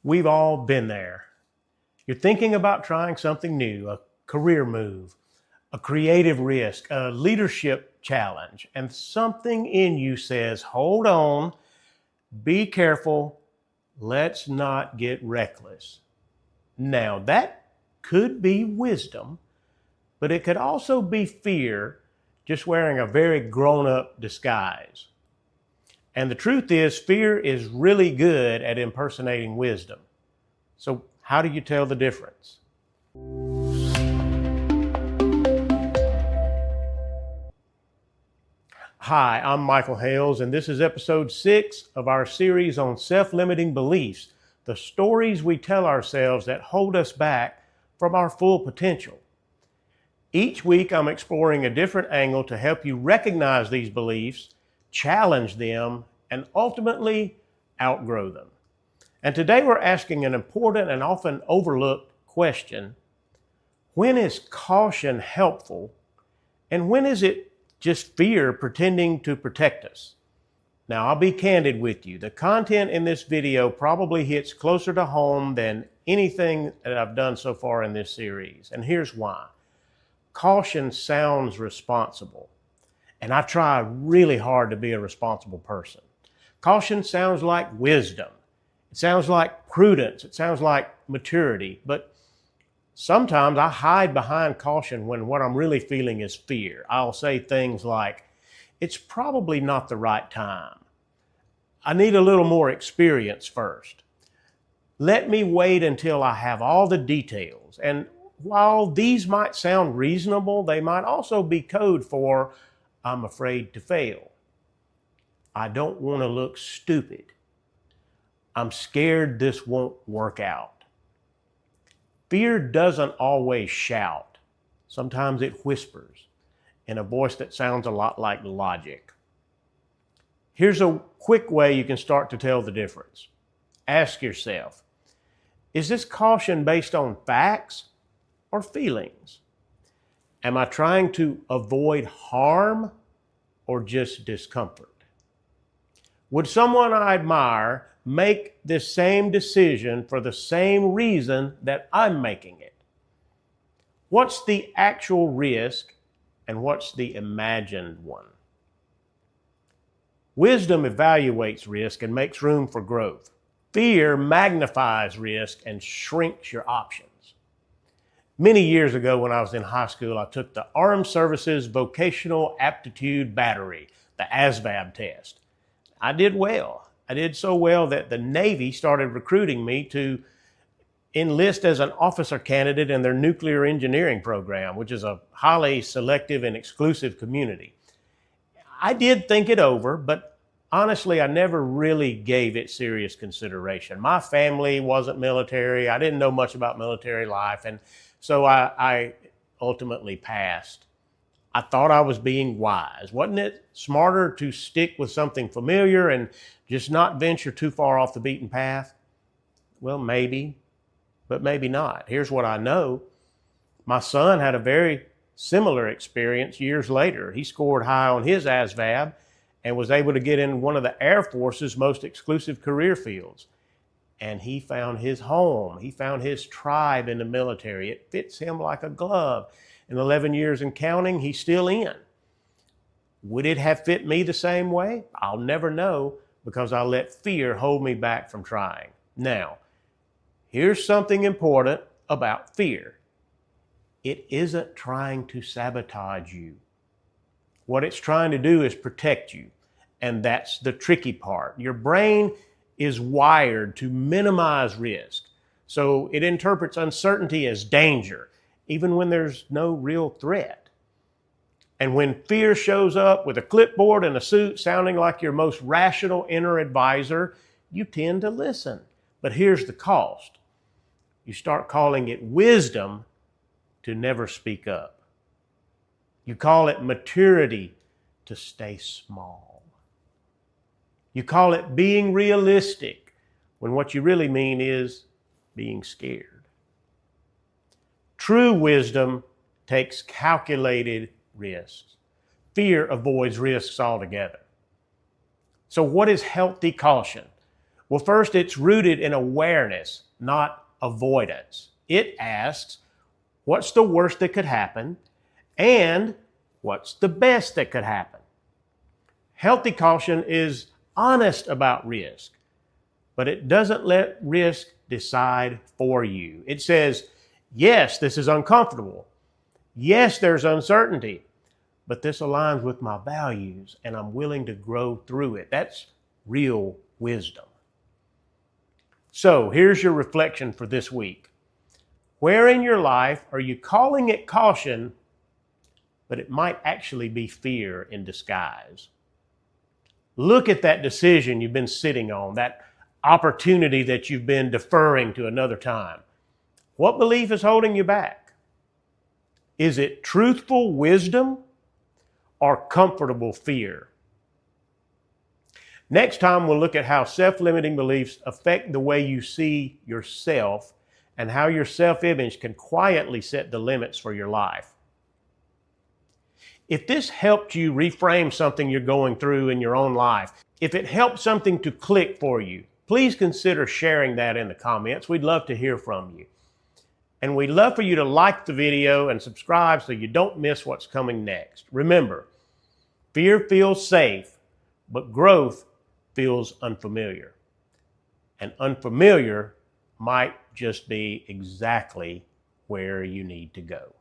We've all been there. You're thinking about trying something new, a career move, a creative risk, a leadership challenge, and something in you says, hold on, be careful, let's not get reckless. Now, that could be wisdom, but it could also be fear just wearing a very grown-up disguise. And the truth is, fear is really good at impersonating wisdom. So how do you tell the difference? Hi, I'm Michael Hales, and this is episode 6 of our series on self-limiting beliefs, the stories we tell ourselves that hold us back from our full potential. Each week, I'm exploring a different angle to help you recognize these beliefs, challenge them, and ultimately outgrow them. And today we're asking an important and often overlooked question. When is caution helpful, and when is it just fear pretending to protect us? Now, I'll be candid with you. The content in this video probably hits closer to home than anything that I've done so far in this series. And here's why. Caution sounds responsible, and I try really hard to be a responsible person. Caution sounds like wisdom. It sounds like prudence. It sounds like maturity. But sometimes I hide behind caution when what I'm really feeling is fear. I'll say things like, it's probably not the right time. I need a little more experience first. Let me wait until I have all the details. And while these might sound reasonable, they might also be code for, I'm afraid to fail. I don't want to look stupid. I'm scared this won't work out. Fear doesn't always shout. Sometimes it whispers in a voice that sounds a lot like logic. Here's a quick way you can start to tell the difference. Ask yourself, is this caution based on facts or feelings? Am I trying to avoid harm or just discomfort? Would someone I admire make this same decision for the same reason that I'm making it? What's the actual risk and what's the imagined one? Wisdom evaluates risk and makes room for growth. Fear magnifies risk and shrinks your options. Many years ago when I was in high school, I took the Armed Services Vocational Aptitude Battery, the ASVAB test. I did well. I did so well that the Navy started recruiting me to enlist as an officer candidate in their nuclear engineering program, which is a highly selective and exclusive community. I did think it over, but honestly, I never really gave it serious consideration. My family wasn't military. I didn't know much about military life, and so I ultimately passed. I thought I was being wise. Wasn't it smarter to stick with something familiar and just not venture too far off the beaten path? Well, maybe, but maybe not. Here's what I know. My son had a very similar experience years later. He scored high on his ASVAB and was able to get in one of the Air Force's most exclusive career fields. And he found his home. He found his tribe in the military. It fits him like a glove. In 11 years and counting, he's still in. Would it have fit me the same way? I'll never know because I let fear hold me back from trying. Now, here's something important about fear. It isn't trying to sabotage you. What it's trying to do is protect you. And that's the tricky part. Your brain is wired to minimize risk. So it interprets uncertainty as danger, even when there's no real threat. And when fear shows up with a clipboard and a suit sounding like your most rational inner advisor, you tend to listen. But here's the cost. You start calling it wisdom to never speak up. You call it maturity to stay small. You call it being realistic when what you really mean is being scared. True wisdom takes calculated risks. Fear avoids risks altogether. So what is healthy caution? Well, first, it's rooted in awareness, not avoidance. It asks, what's the worst that could happen? And what's the best that could happen? Healthy caution is honest about risk, but it doesn't let risk decide for you. It says, yes, this is uncomfortable. Yes, there's uncertainty, but this aligns with my values and I'm willing to grow through it. That's real wisdom. So here's your reflection for this week. Where in your life are you calling it caution, but it might actually be fear in disguise? Look at that decision you've been sitting on, that opportunity that you've been deferring to another time. What belief is holding you back? Is it truthful wisdom or comfortable fear? Next time, we'll look at how self-limiting beliefs affect the way you see yourself and how your self-image can quietly set the limits for your life. If this helped you reframe something you're going through in your own life, if it helped something to click for you, please consider sharing that in the comments. We'd love to hear from you. And we'd love for you to like the video and subscribe so you don't miss what's coming next. Remember, fear feels safe, but growth feels unfamiliar. And unfamiliar might just be exactly where you need to go.